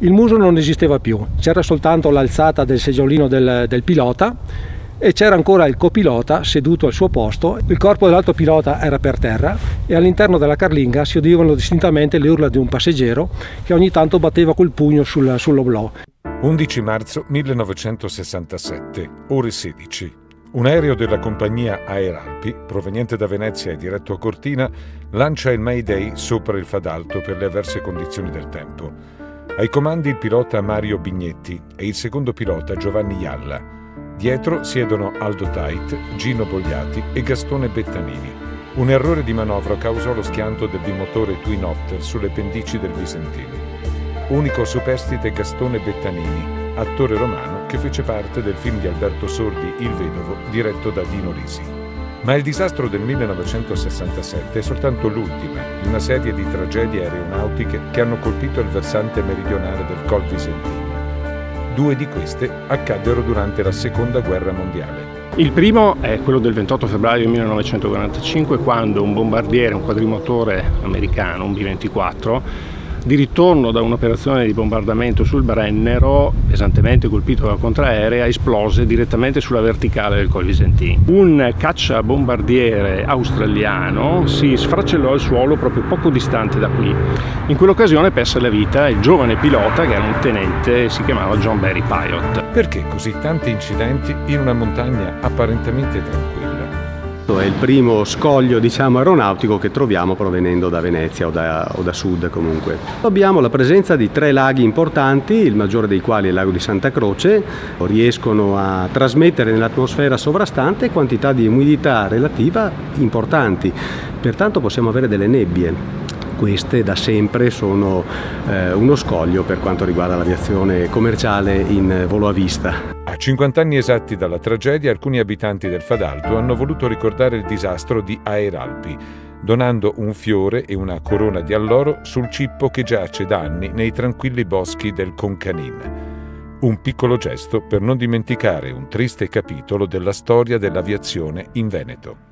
Il muso non esisteva più, c'era soltanto l'alzata del seggiolino del pilota e c'era ancora il copilota seduto al suo posto. Il corpo dell'altro pilota era per terra e all'interno della carlinga si udivano distintamente le urla di un passeggero che ogni tanto batteva col pugno sull'oblò. 11 marzo 1967, ore 16. Un aereo della compagnia Aeralpi, proveniente da Venezia e diretto a Cortina, lancia il Mayday sopra il Fadalto per le avverse condizioni del tempo. Ai comandi il pilota Mario Bignetti e il secondo pilota Giovanni Jalla. Dietro siedono Aldo Tait, Gino Bogliati e Gastone Bettanini. Un errore di manovra causò lo schianto del bimotore Twin Otter sulle pendici del Visentino. Unico superstite Gastone Bettanini, attore romano che fece parte del film di Alberto Sordi Il Vedovo, diretto da Dino Risi. Ma il disastro del 1967 è soltanto l'ultima di una serie di tragedie aeronautiche che hanno colpito il versante meridionale del Col Visentino. 2 di queste accaddero durante la Seconda Guerra Mondiale. Il primo è quello del 28 febbraio 1945, quando un bombardiere, un quadrimotore americano, un B-24, di ritorno da un'operazione di bombardamento sul Brennero, pesantemente colpito dalla contraerea, esplose direttamente sulla verticale del Col Visentino. Un cacciabombardiere australiano si sfracellò al suolo proprio poco distante da qui. In quell'occasione perse la vita il giovane pilota, che era un tenente, si chiamava John Barry Pilot. Perché così tanti incidenti in una montagna apparentemente tranquilla? È il primo scoglio, aeronautico che troviamo provenendo da Venezia o da sud comunque. Abbiamo la presenza di 3 laghi importanti, il maggiore dei quali è il lago di Santa Croce. Riescono a trasmettere nell'atmosfera sovrastante quantità di umidità relativa importanti, pertanto possiamo avere delle nebbie. Queste da sempre sono uno scoglio per quanto riguarda l'aviazione commerciale in volo a vista. A 50 anni esatti dalla tragedia, alcuni abitanti del Fadalto hanno voluto ricordare il disastro di Aeralpi, donando un fiore e una corona di alloro sul cippo che giace da anni nei tranquilli boschi del Concanin. Un piccolo gesto per non dimenticare un triste capitolo della storia dell'aviazione in Veneto.